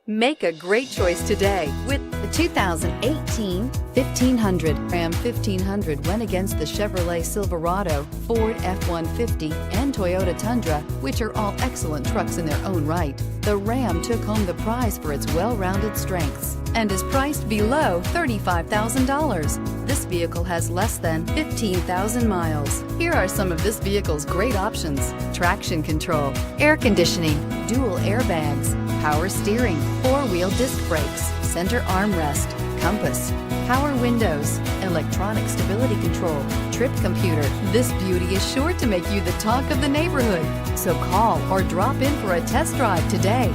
Make a great choice today with the 2018 1500. Ram 1500 went against the Chevrolet Silverado, Ford F-150, and Toyota Tundra, which are all excellent trucks in their own right. The Ram took home the prize for its well-rounded strengths and is priced below $35,000. This vehicle has less than 15,000 miles. Here are some of this vehicle's great options: traction control, air conditioning, dual airbags, power steering, four-wheel disc brakes, center armrest, compass, power windows, electronic stability control, trip computer. This beauty is sure to make you the talk of the neighborhood. So call or drop in for a test drive today.